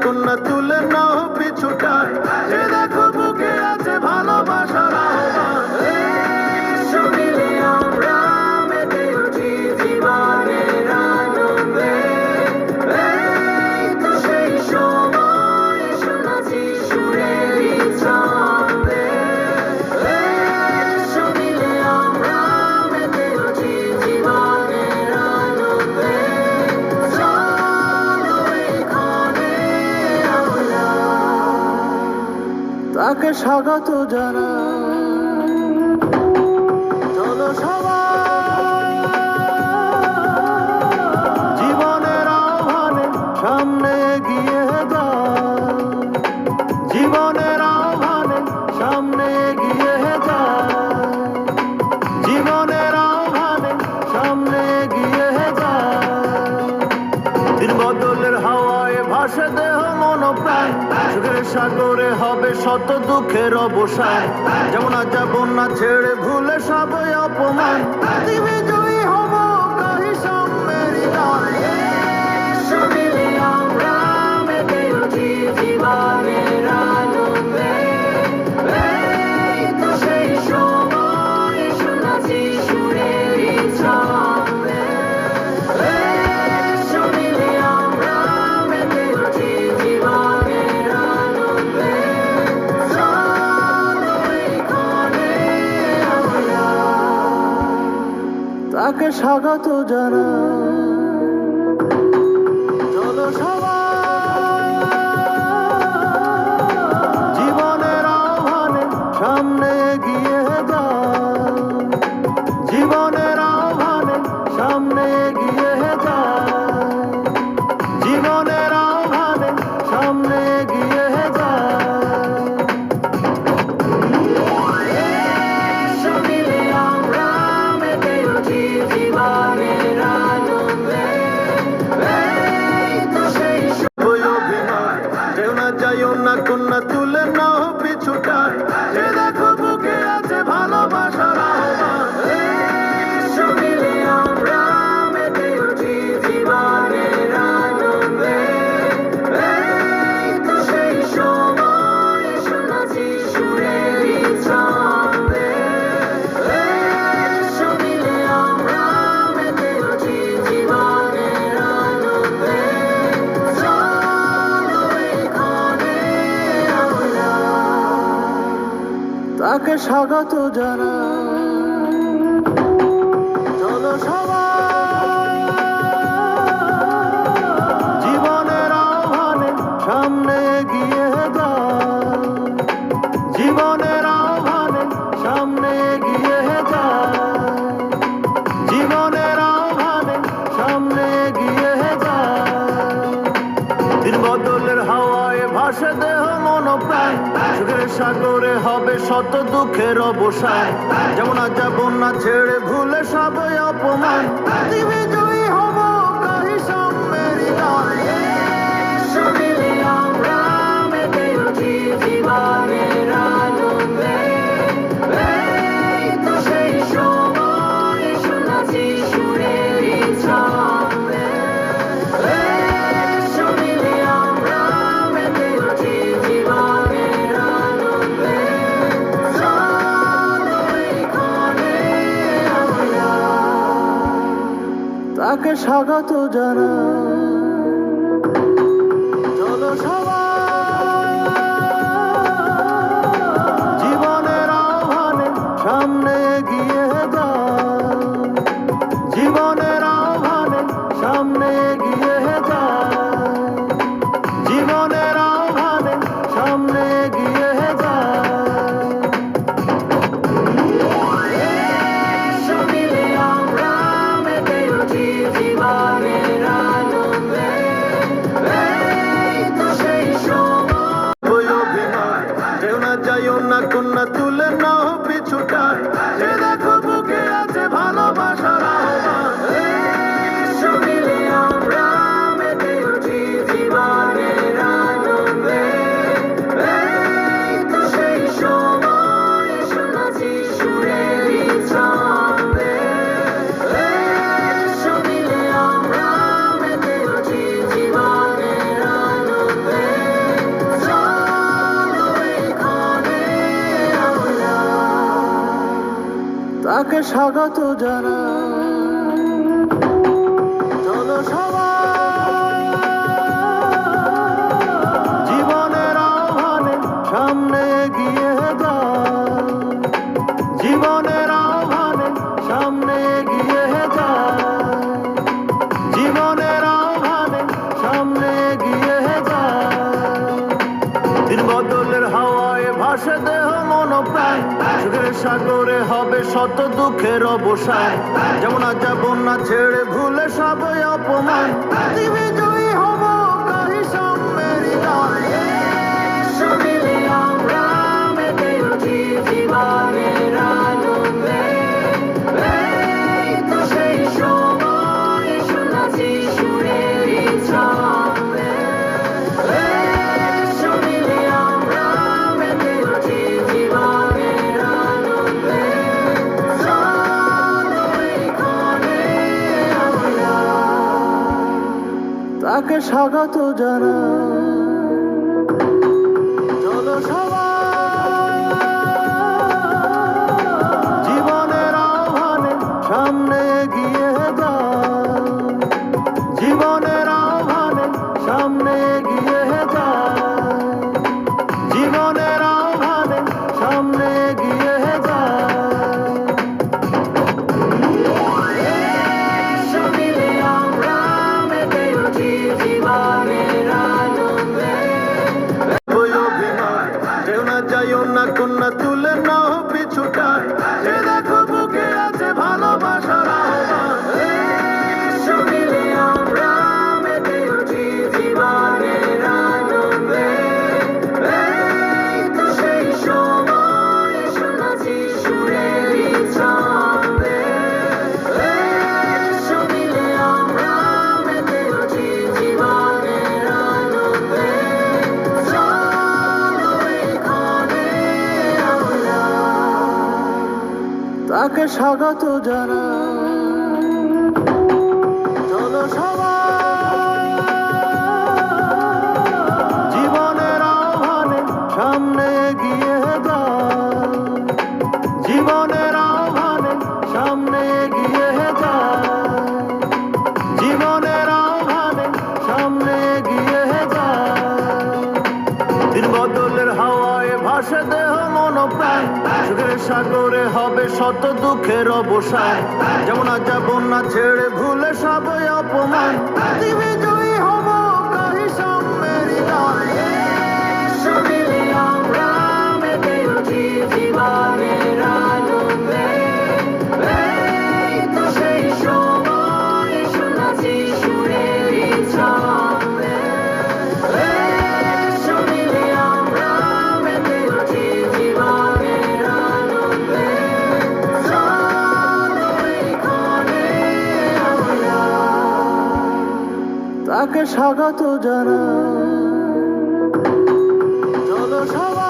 কন্যা তুলে নাও পিছুটায়, এ দেখো বুকে আছে ভালোবাসার আহ্বান। এসো মিলে আমরা মেতে উঠি জীবনের আনন্দে, এই তো সেই সময় শোনাচ্ছি সুরেরই ছন্দে। এসো মিলে আমরা মেতে উঠি জীবনের আনন্দে, চলো এখানে আমরা তাকে স্বাগত জানাই। চলো সবাই জীবনের আহ্বানে সামনে এগিয়ে যাই, জীবনের আহ্বানে সামনে এগিয়ে যাই, জীবনের আহ্বানে সামনে এগিয়ে যাই। দিন বদলের হাওয়ায় ভাসে দেহ মন প্রাণ, সুখের সাগরে হবে শত দুঃখের অবসান। যেমন আজ বন্যা ছেড়ে ভুলে সবই অপমান, পৃথিবী জয়ী হব কহি সম্মেরি গানে। এসো মিলে আমরা মেতে উঠি জীবনের আনন্দে, এই তো সেই সময় শোনাচ্ছি সুরেরই ছন্দে। এসো মিলে আমরা মেতে উঠি জীবনের আনন্দে, চলো এখানে আমরা তাকে স্বাগত জানাই। চলো সবাই জীবনের আহ্বানে সামনে এগিয়ে যাই, জীবনের আহ্বানে সামনে এগিয়ে যাই, জীবনের আহ্বানে সামনে এগিয়ে যাই। এসো মিলে আমরা মেতে উঠি জীবনের আনন্দে, এই তো সেই সবই অভিনয়। যেও না যাইও না কন্যা তুলে নাও পিছুটায়, এ দেখো বুকে আছে ভালোবাসার আহ্বান। এসো মিলে আমরা মেতে উঠি জীবনের আনন্দে, এই তো সেই সময় শোনাচ্ছি সুরেরই ছন্দে। এসো মিলে আমরা মেতে উঠি জীবনের আনন্দে, চলো এখানে আমরা তাকে স্বাগত জানাই। চলো সবাই জীবনের আহ্বানে সামনে এগিয়ে যাই, জীবনের আহ্বানে সামনে এগিয়ে যাই, জীবনের আহ্বানে সামনে এগিয়ে যাই। দিন বদলের হাওয়ায় ভাসে দেহ মন প্রাণ, সুখের সাগরে হবে শত দুঃখের অবসান। যেমন আজ বন্যা ছেড়ে ভুলে সবই অপমান, পৃথিবী জয়ী হব কহি সম্মেরি গানে। এসো মিলে আমরা মেতে উঠি জীবনের আনন্দে, এই তো সেই সময় শোনাচ্ছি সুরেরই ছন্দে। এসো মিলে আমরা মেতে উঠি জীবনের আনন্দে, চলো এখানে আমরা তাকে স্বাগত জানাই। চলো সবাই জীবনের আহ্বানে সামনে এগিয়ে যাই, জীবনের আহ্বানে সামনে এগিয়ে যাই, জীবনের আহ্বানে সামনে এগিয়ে যাই। এসো মিলে আমরা মেতে উঠি জীবনের আনন্দে, এই তো সেই তাকে স্বাগত জানাই। চলো সবাই জীবনের আহ্বানে সামনে এগিয়ে যাই, জীবনের আহ্বানে সামনে এগিয়ে যাই, জীবনের আহ্বানে সামনে এগিয়ে যাই। দিন বদলের হাওয়ায় ভাসে দেহ মন প্রাণ, সুখের সাগরে হবে শত দুঃখের অবসান। যেমন আজ বন্যা ছেড়ে ভুলে সবই অপমান, পৃথিবী জয়ী হব কহি সাম্যের গান। এসো মিলে আমরা মেতে উঠি জীবনের আনন্দে, এই তো সেই সময় এসো নাচি সুরের ছন্দে। এসো মিলে আমরা মেতে উঠি জীবনের আনন্দে, চলো এই ক্ষণে আমরা তাকে স্বাগত জানাই। চলো সবাই জীবনের আহ্বানে সামনে এগিয়ে যাই, জীবনের আহ্বানে সামনে এগিয়ে যাই, জীবনের আহ্বানে সামনে এগিয়ে যাই। এসো মিলে আমরা মেতে উঠি জীবনের আনন্দে। ওই অভিনয় যেও না যাইও না কন্যা, তুলে নাও পিছুটায়, যে দেখো বুকে আছে ভালোবাসার আহ্বান। এসো মিলে আমরা মেতে উঠি জীবনের আনন্দে, এই তো সেই সময় এসো নাচি সুরের ছন্দে। এসো মিলে আমরা মেতে উঠি জীবনের আনন্দে, চলো এই ক্ষণে আমরা তাকে স্বাগত জানাই। চলো সবাই জীবনের আহ্বানে সামনে এগিয়ে যাই, জীবনের আহ্বানে সামনে এগিয়ে যাই, জীবনের আহ্বানে সামনে এগিয়ে যাই। দিন বদলের হাওয়ায় ভাসে দেহ মন প্রাণ, সুখের সাগরে হবে শত দুঃখের অবসান। যেমন আজ বন্যা ছেড়ে ভুলে সবই অপমান, পৃথিবী জয়ী হব কহি সাম্যের গান। এসো মিলে আমরা মেতে উঠি জীবনের আনন্দে, এই তো সেই সময় এসো নাচি সুরের ছন্দে। এসো মিলে আমরা মেতে উঠি জীবনের আনন্দে, চলো এই ক্ষণে আমরা তাকে স্বাগত জানাই। চলো সবাই